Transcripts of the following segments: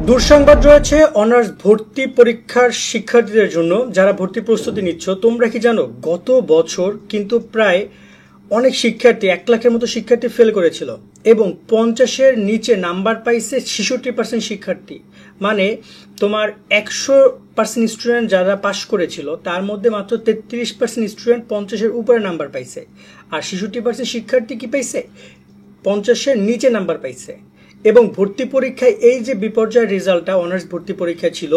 দুঃসংবাদ রয়েছে অনার্স ভর্তি পরীক্ষার শিক্ষার্থীদের জন্য যারা ভর্তি প্রস্তুতি নিচ্ছ। তোমরা কি জানো গত বছর কিন্তু প্রায় অনেক শিক্ষার্থী 1 লাখের মতো শিক্ষার্থী ফেল করেছিল এবং 50-এর নিচে নাম্বার পাইছে 66% শিক্ষার্থী। মানে তোমার 100% স্টুডেন্ট যারা পাশ করেছিল তার মধ্যে মাত্র 33% স্টুডেন্ট 50-এর উপরে নাম্বার পাইছে, আর 66% শিক্ষার্থী কি পাইছে 50-এর নিচে নাম্বার পাইছে। এবং ভর্তি পরীক্ষায় এই যে বিপর্যয়ের রেজাল্টটা অনার্স ভর্তি পরীক্ষা ছিল,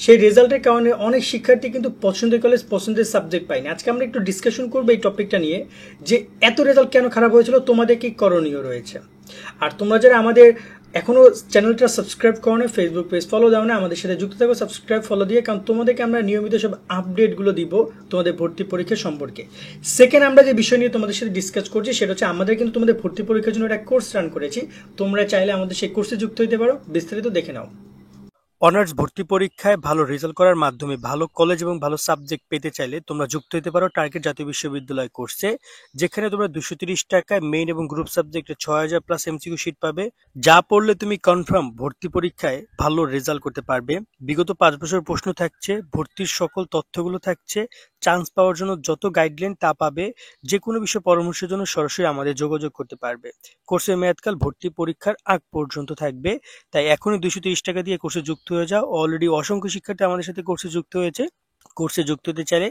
সেই রেজাল্টের কারণে অনেক শিক্ষার্থী কিন্তু পছন্দের কলেজ পছন্দের সাবজেক্ট পায়নি। আজকে আমরা একটু ডিসকাশন করবো এই টপিকটা নিয়ে, যে এত রেজাল্ট কেন খারাপ হয়েছিল, তোমাদের কি করণীয় রয়েছে। আর তোমরা যারা আমাদের এখনো চ্যানেলটা সাবস্ক্রাইব করো না, ফেসবুক পেজ ফলো দাও না, আমাদের সাথে যুক্ত থাকো সাবস্ক্রাইব ফলো দিয়ে, কারণ তোমাদেরকে আমরা নিয়মিত সব আপডেটগুলো দিব তোমাদের ভর্তি পরীক্ষা সম্পর্কে। সেকেন্ড, আমরা যে বিষয় নিয়ে তোমাদের সাথে ডিসকাস করছি সেটা হচ্ছে আমাদের কিন্তু তোমাদের ভর্তি পরীক্ষার জন্য একটা কোর্স রান করেছি। তোমরা চাইলে আমাদের সেই কোর্সে যুক্ত হতে পারো, বিস্তারিত দেখে নাও। অনার্স ভর্তি পরীক্ষায় ভালো রেজাল্ট করার মাধ্যমে ভালো কলেজ এবং ভালো সাবজেক্ট পেতে চাইলে তোমরা যুক্ত হতে পারো টার্গেট জাতীয় বিশ্ববিদ্যালয় কোর্সে, যেখানে তোমরা 230 টাকায় মেইন এবং গ্রুপ সাবজেক্টে 6000+ এমসিকিউ শিট পাবে, যা পড়লে তুমি কনফার্ম ভর্তি পরীক্ষায় ভালো রেজাল্ট করতে পারবে। বিগত 5 বছর প্রশ্ন থাকছে, ভর্তির সকল তথ্যগুলো থাকছে, চান্স পাওয়ার জন্য যত গাইডলাইন তা পাবে। যে কোনো বিষয় পরামর্শের জন্য সরাসরি আমাদের যোগাযোগ করতে পারবে। কোর্সের মেয়াদকাল ভর্তি পরীক্ষার আগ পর্যন্ত থাকবে, তাই এখনই 230 টাকা দিয়ে কোর্সে যুক্ত হয়ে যাও। অলরেডি অসংখ্য শিক্ষার্থী আমাদের সাথে কোর্সে যুক্ত হয়েছে। কোর্সে যুক্ত হতে চাইলে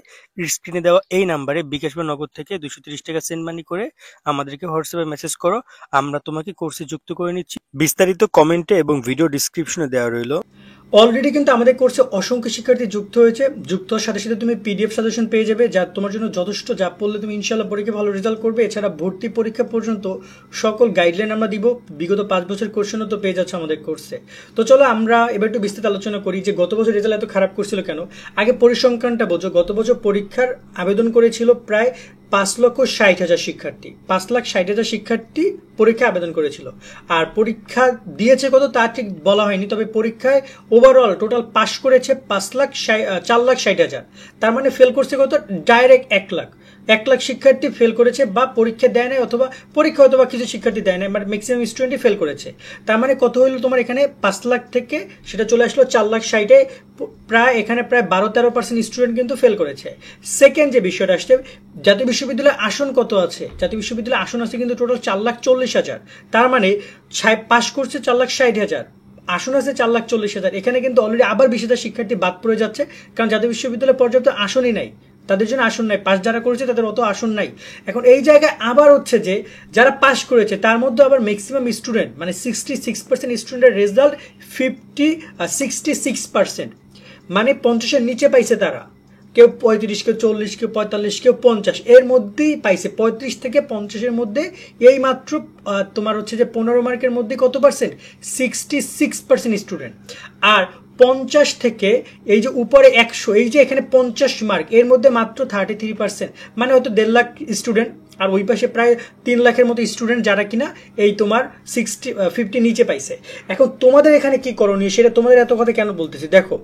স্ক্রিনে দেওয়া এই নাম্বারে বিকাশ বা নগদ থেকে 230 টাকা সেন্ড মানি করে আমাদেরকে হোয়াটসঅ্যাপে মেসেজ করো, আমরা তোমাকে কোর্সে যুক্ত করে নিচ্ছি। বিস্তারিত কমেন্টে এবং ভিডিও ডিসক্রিপশনে দেওয়া রইল। অলরেডি কিন্তু আমাদের কোর্সে অসংখ্য শিক্ষার্থী যুক্ত হয়েছে। যুক্ত হওয়ার সাথে সাথে তুমি পিডিএফ সাজেশন পেয়ে যাবে, যা তোমার জন্য যথেষ্ট, যা পড়লে তুমি ইনশাআল্লাহ পরীক্ষা ভালো রেজাল্ট করবে। এছাড়া ভর্তি পরীক্ষা পর্যন্ত সকল গাইডলাইন আমরা দিব, বিগত 5 বছর কোর্সেনও তো পেয়ে যাচ্ছে আমাদের কোর্সে। তো চলো আমরা এবার একটু বিস্তারিত আলোচনা করি যে গত বছর রেজাল্ট এত খারাপ করছিল কেন। আগে পরিসংখ্যানটা বোঝো। গত বছর পরীক্ষার আবেদন করেছিল প্রায় 5,60,000 শিক্ষার্থী। 5,60,000 শিক্ষার্থী পরীক্ষা আবেদন করেছিল, আর পরীক্ষা দিয়েছে কত তা ঠিক বলা হয়নি, তবে পরীক্ষায় ওভারঅল টোটাল পাস করেছে 4,60,000। তার মানে ফেল করছে কত, ডাইরেক্ট 1 লাখ। 1 লাখ শিক্ষার্থী ফেল করেছে বা পরীক্ষা দেয় নাই, অথবা পরীক্ষা হয়তো বা কিছু শিক্ষার্থী দেয় নাই, বাট ম্যাক্সিমাম স্টুডেন্টই ফেল করেছে। তার মানে কত হইলো তোমার এখানে 5 লাখ থেকে সেটা চলে আসলো 4,60,000-এ, প্রায় এখানে প্রায় 12-13% স্টুডেন্ট কিন্তু ফেল করেছে। সেকেন্ড যে বিষয়টা আসছে, জাতীয় বিশ্ববিদ্যালয়ে আসন কত আছে, জাতীয় বিশ্ববিদ্যালয়ে আসন আছে কিন্তু টোটাল 4,40,000। তার মানে পাস করছে 4,60,000, আসন আছে 4,40,000। এখানে কিন্তু অলরেডি আবার 20,000 শিক্ষার্থী বাদ পড়ে যাচ্ছে, কারণ জাতীয় বিশ্ববিদ্যালয়ে পর্যাপ্ত আসনই নাই, তাদের জন্য আসন নাই। পাস যারা করেছে তাদের অত আসন নাই। এখন এই জায়গায় আবার হচ্ছে যে যারা পাস করেছে তার মধ্যে আবার ম্যাক্সিমাম স্টুডেন্ট, মানে 66% স্টুডেন্টের রেজাল্ট 66%, মানে 50-এর নিচে পাইছে তারা। কেউ 35, কেউ 40, কেউ 45, কেউ 50, এর মধ্যেই পাইছে। 35 থেকে 50-এর মধ্যে এই মাত্র তোমার হচ্ছে যে 15 মার্কের মধ্যে কত পার্সেন্ট, 66% স্টুডেন্ট। আর 50 থেকে এই যে উপরে 100, এই যে এখানে 50 মার্ক, এর মধ্যে মাত্র 33%, মানে হয়তো 1.5 লাখ স্টুডেন্ট। আর ওই পাশে প্রায় 3 লাখের মতো স্টুডেন্ট যারা কিনা এই তোমার 50 নিচে পাইছে। এখন তোমাদের এখানে কি করণীয় সেটা তোমাদের এত কথা কেন বলতেছি। দেখো,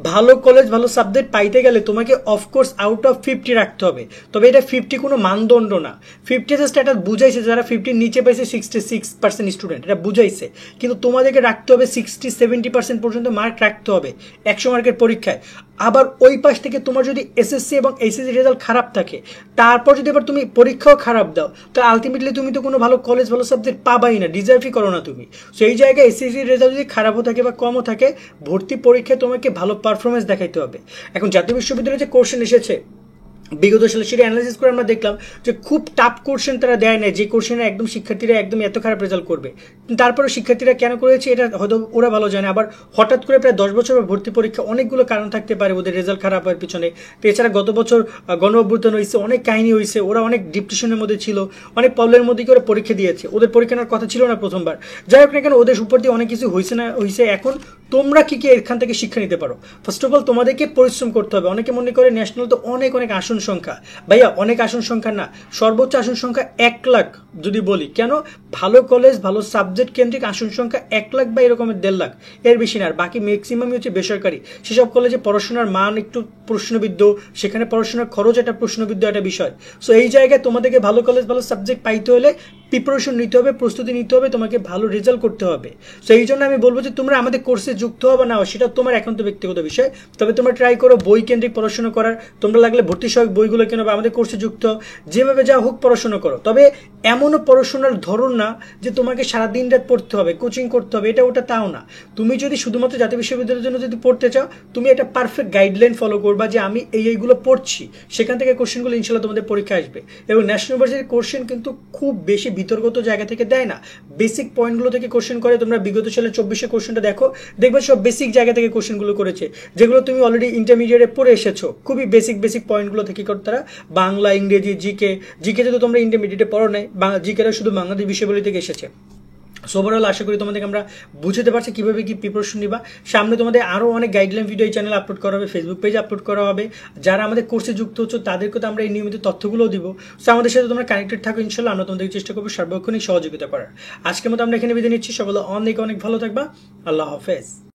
ভালো কলেজ ভালো সাবজেক্ট পাইতে গেলে তোমাকে অফকোর্স আউট অফ 50 রাখতে হবে, তবে এটা 50 কোনো মানদণ্ড না। 50 জাস্ট এটা বুঝাইছে যারা 50 নিচে পাইছে 66% স্টুডেন্ট, এটা বুঝাইছে। কিন্তু তোমাদেরকে রাখতে হবে 60-70% পর্যন্ত মার্ক রাখতে হবে 100 মার্কের পরীক্ষায়। আবার ওই পাশ থেকে তোমার যদি এসএসসি এবং এইচএসসি রেজাল্ট খারাপ থাকে, তারপর যদি আবার তুমি পরীক্ষাও খারাপ দাও, তো আলটিমেটলি তুমি তো কোনো ভালো কলেজ ভালো সাবজেক্ট পাবাই না, ডিজার্ভই করো না তুমি। সো এই জায়গায় এসএসসি রেজাল্ট যদি খারাপও থাকে বা কমও থাকে, ভর্তি পরীক্ষায় তোমাকে ভালো পারফরমেন্স দেখাইতে হবে। এখন জাতীয় বিশ্ববিদ্যালয়ে যে কোশ্চেন এসেছে বিগত সালে, সেটা অ্যানালাইসিস করে আমরা দেখলাম যে খুব টাফ কোশ্চেন তারা দেয় না, যে কোশ্চেনে একদম শিক্ষার্থীরা একদম এত খারাপ রেজাল্ট করবে। তারপরে শিক্ষার্থীরা কেন করেছে এটা হয়তো ওরা ভালো জানে। আবার হঠাৎ করে প্রায় 10 বছর ভর্তি পরীক্ষা, অনেকগুলো কারণ থাকতে পারে ওদের রেজাল্ট খারাপ হওয়ার পিছনে। তো এছাড়া গত বছর গণ অভ্যুত্থান হয়েছে, অনেক কাহিনী হয়েছে, ওরা অনেক ডিপ্রেশনের মধ্যে ছিল, অনেক প্রবলেমের মধ্যে ওরা পরীক্ষা দিয়েছে, ওদের পরীক্ষা নেওয়ার কথা ছিল না প্রথমবার। যাই হোক না কেন, ওদের উপর দিয়ে অনেক কিছু হয়েছে না হয়েছে। এখন তোমরা কি কি এখান থেকে শিক্ষা নিতে পারো? ফার্স্ট অফ অল তোমাদেরকে পরিশ্রম করতে হবে। অনেকে মনে করে ন্যাশনাল তো অনেক অনেক আসন সংখ্যা, ভাইয়া অনেক আসন সংখ্যা না, সর্বোচ্চ আসন সংখ্যা 1 লাখ যদি বলি। কেন? ভালো কলেজ ভালো সাবজেক্ট কেন্দ্রিক আসন সংখ্যা 1 লাখ বা এরকমের 1.5 লাখ, এর বেশি না। আর বাকি ম্যাক্সিমামই হচ্ছে বেসরকারি। সেসব কলেজে পড়াশোনার মান একটু প্রশ্নবিদ্ধ, সেখানে পড়াশোনার খরচ একটা প্রশ্নবিদ্ধ একটা বিষয়। সো এই জায়গায় তোমাদেরকে ভালো কলেজ ভালো সাবজেক্ট পাইতে হলে প্রিপারেশন নিতে হবে, প্রস্তুতি নিতে হবে, তোমাকে ভালো রেজাল্ট করতে হবে। সো এই জন্য আমি বলবো যে তোমরা আমাদের কোর্সে যুক্ত হবে না সেটা তোমার একান্ত ব্যক্তিগত বিষয়, তবে তোমরা ট্রাই করো বই কেন্দ্রিক পড়াশোনা করার। তোমরা লাগলে ভর্তি সহায়ক বইগুলো কেনো বা আমাদের কোর্সে যুক্ত যেভাবে যা হোক পড়াশোনা করো, তবে এমনও পড়াশোনার ধরন না যে তোমাকে সারাদিন রাত পড়তে হবে, কোচিং করতে হবে, এটা ওটা তাও না। তুমি যদি শুধুমাত্র জাতীয় বিশ্ববিদ্যালয়ের জন্য যদি পড়তে চাও, তুমি একটা পারফেক্ট গাইডলাইন ফলো করবা যে আমি এইগুলো পড়ছি, সেখান থেকে কোশ্চেনগুলো ইনশাল্লাহ তোমাদের পরীক্ষা আসবে। এবং ন্যাশনাল ইউনিভার্সিটির কোশ্চেন কিন্তু খুব বেশি বিতর্কত জায়গা থেকে দেয় না, বেসিক পয়েন্টগুলো থেকে কোশ্চেন করে। তোমরা বিগত সালে 24 কোশ্চেনটা দেখো, দেখবে সব বেসিক জায়গা থেকে কোশ্চেনগুলো করেছে, যেগুলো তুমি অলরেডি ইন্টারমিডিয়েটে পড়ে এসেছো। খুবই বেসিক পয়েন্টগুলো থেকে তারা বাংলা, ইংরেজি, জিকে যদি তোমরা ইন্টারমিডিয়েটে পড়ো নাই, জিকেটা শুধু বাংলাদেশ বিশ্ববিদ্যালয় থেকে এসেছে। সো ওভারঅল আশা করি তোমাদেরকে আমরা বুঝতে পারছি কিভাবে কি প্রিপারেশন নিবা। সামনে তোমাদের আরও অনেক গাইডলাইন ভিডিও এই চ্যানেলে আপলোড করা হবে, ফেসবুক পেজে আপলোড করা হবে। যারা আমাদের কোর্সে যুক্ত হচ্ছে তাদেরকে তো আমরা এই নিয়মিত তথ্যগুলোও দিব। সো আমাদের সাথে তোমরা কানেক্টেড থাকো, ইনশাল্লাহ আমরা তোমাদেরকে চেষ্টা করবো সার্বক্ষণিক সহযোগিতা করার। আজকের মতো আমরা এখানে বিদায় নিচ্ছি, সকলে অনেক ভালো থাকবা। আল্লাহ হাফেজ।